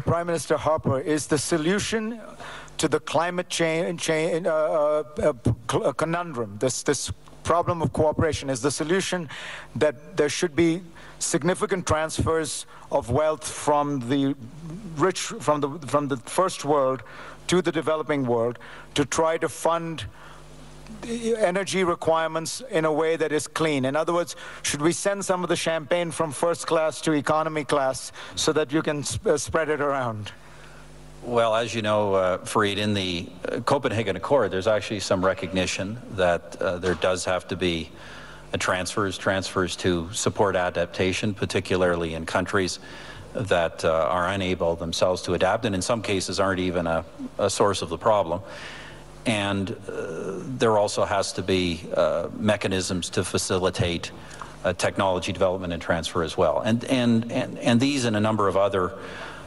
Prime Minister Harper, is the solution to the climate change conundrum, this problem of cooperation, is the solution that there should be significant transfers of wealth from the rich, from the first world to the developing world, to try to fund energy requirements in a way that is clean? In other words, should we send some of the champagne from first class to economy class so that you can spread it around? Well, as you know, Fareed, in the Copenhagen Accord, there's actually some recognition that there does have to be transfers to support adaptation, particularly in countries that are unable themselves to adapt, and in some cases aren't even a source of the problem. And there also has to be mechanisms to facilitate technology development and transfer as well. And these and a number of other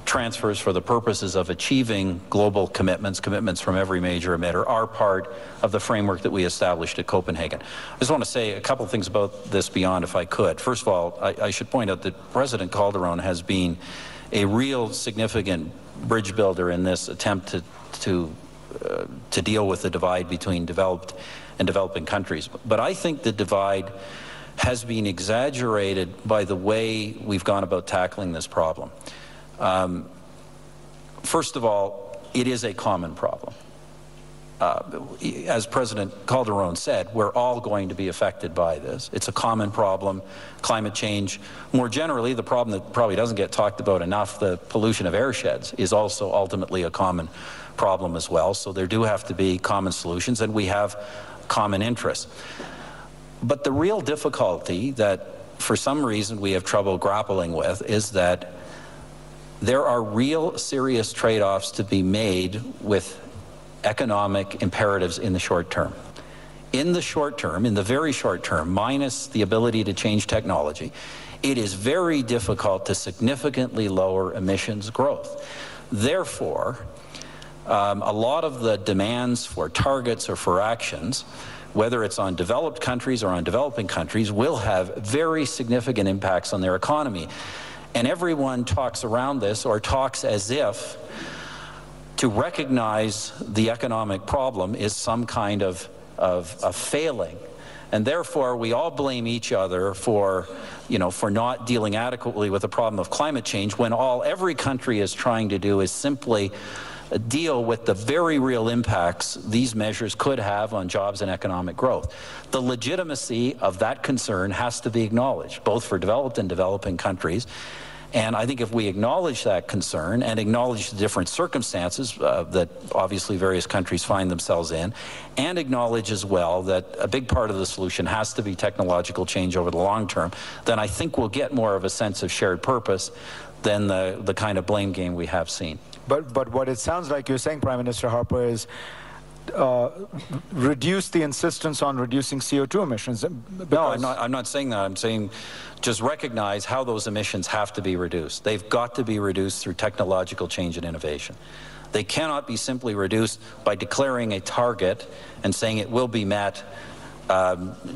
transfers for the purposes of achieving global commitments from every major emitter, are part of the framework that we established at Copenhagen. I just want to say a couple of things about this beyond, if I could. First of all, I should point out that President Calderon has been a real significant bridge builder in this attempt to deal with the divide between developed and developing countries. But I think the divide has been exaggerated by the way we've gone about tackling this problem. First of all, it is a common problem. As President Calderon said, we're all going to be affected by this. It's a common problem. Climate change, more generally, the problem that probably doesn't get talked about enough, the pollution of air sheds, is also ultimately a common problem as well. So there do have to be common solutions, and we have common interests. But the real difficulty that, for some reason, we have trouble grappling with is that there are real serious trade-offs to be made with economic imperatives in the short term. In the short term, in the very short term, minus the ability to change technology, it is very difficult to significantly lower emissions growth. Therefore, a lot of the demands for targets or for actions, whether it's on developed countries or on developing countries, will have very significant impacts on their economy. And everyone talks around this, or talks as if to recognize the economic problem is some kind of failing. And therefore, we all blame each other for not dealing adequately with the problem of climate change, when every country is trying to do is simply deal with the very real impacts these measures could have on jobs and economic growth. The legitimacy of that concern has to be acknowledged, both for developed and developing countries. And I think if we acknowledge that concern and acknowledge the different circumstances that obviously various countries find themselves in, and acknowledge as well that a big part of the solution has to be technological change over the long term, then I think we'll get more of a sense of shared purpose than the kind of blame game we have seen. But what it sounds like you're saying, Prime Minister Harper, is reduce the insistence on reducing CO2 emissions. No, I'm not saying that. I'm saying just recognize how those emissions have to be reduced. They've got to be reduced through technological change and innovation. They cannot be simply reduced by declaring a target and saying it will be met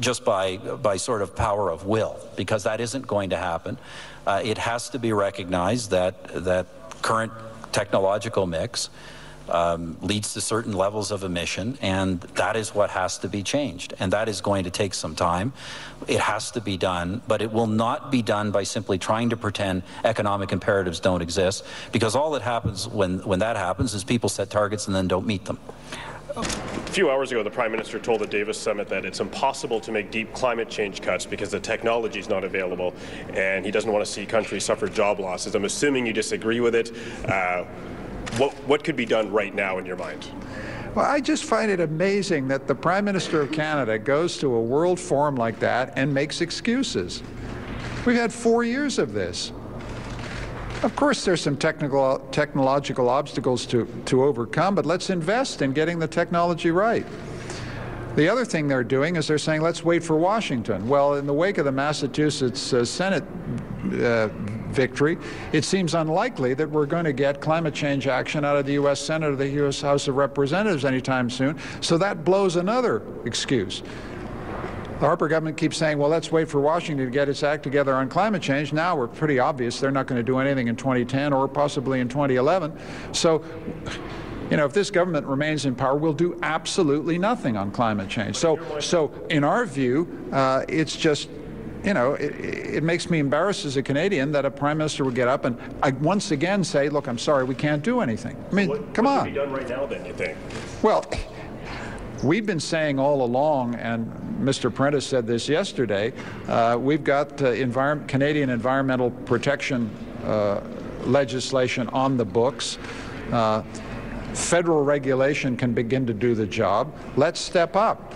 just by sort of power of will, because that isn't going to happen. It has to be recognized that current technological mix leads to certain levels of emission, and that is what has to be changed. And that is going to take some time. It has to be done, but it will not be done by simply trying to pretend economic imperatives don't exist, because all that happens when that happens is people set targets and then don't meet them. A few hours ago, the Prime Minister told the Davis Summit that it's impossible to make deep climate change cuts because the technology is not available, and he doesn't want to see countries suffer job losses. I'm assuming you disagree with it. What could be done right now in your mind? Well, I just find it amazing that the Prime Minister of Canada goes to a world forum like that and makes excuses. We've had 4 years of this. Of course, there's some technological obstacles to overcome, but let's invest in getting the technology right. The other thing they're doing is they're saying, let's wait for Washington. Well, in the wake of the Massachusetts Senate victory, it seems unlikely that we're going to get climate change action out of the U.S. Senate or the U.S. House of Representatives anytime soon, so that blows another excuse. The Harper government keeps saying, well, let's wait for Washington to get its act together on climate change. Now we're pretty obvious they're not going to do anything in 2010 or possibly in 2011. So, you know, if this government remains in power, we'll do absolutely nothing on climate change. So in our view, it's just, you know, it makes me embarrassed as a Canadian that a Prime Minister would get up and once again say, look, I'm sorry, we can't do anything. I mean, come on. What should be done right now then, you think? Well, we've been saying all along, and Mr. Prentice said this yesterday, we've got Canadian environmental protection legislation on the books. Federal regulation can begin to do the job. Let's step up.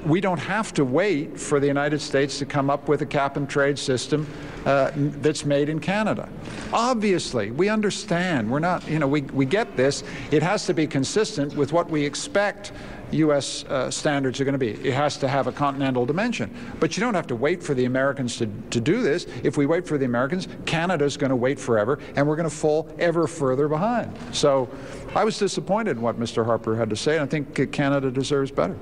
We don't have to wait for the United States to come up with a cap-and-trade system that's made in Canada. Obviously, we understand. We're not, you know, we get this. It has to be consistent with what we expect U.S. standards are going to be. It has to have a continental dimension. But you don't have to wait for the Americans to do this. If we wait for the Americans, Canada's going to wait forever, and we're going to fall ever further behind. So I was disappointed in what Mr. Harper had to say, and I think Canada deserves better.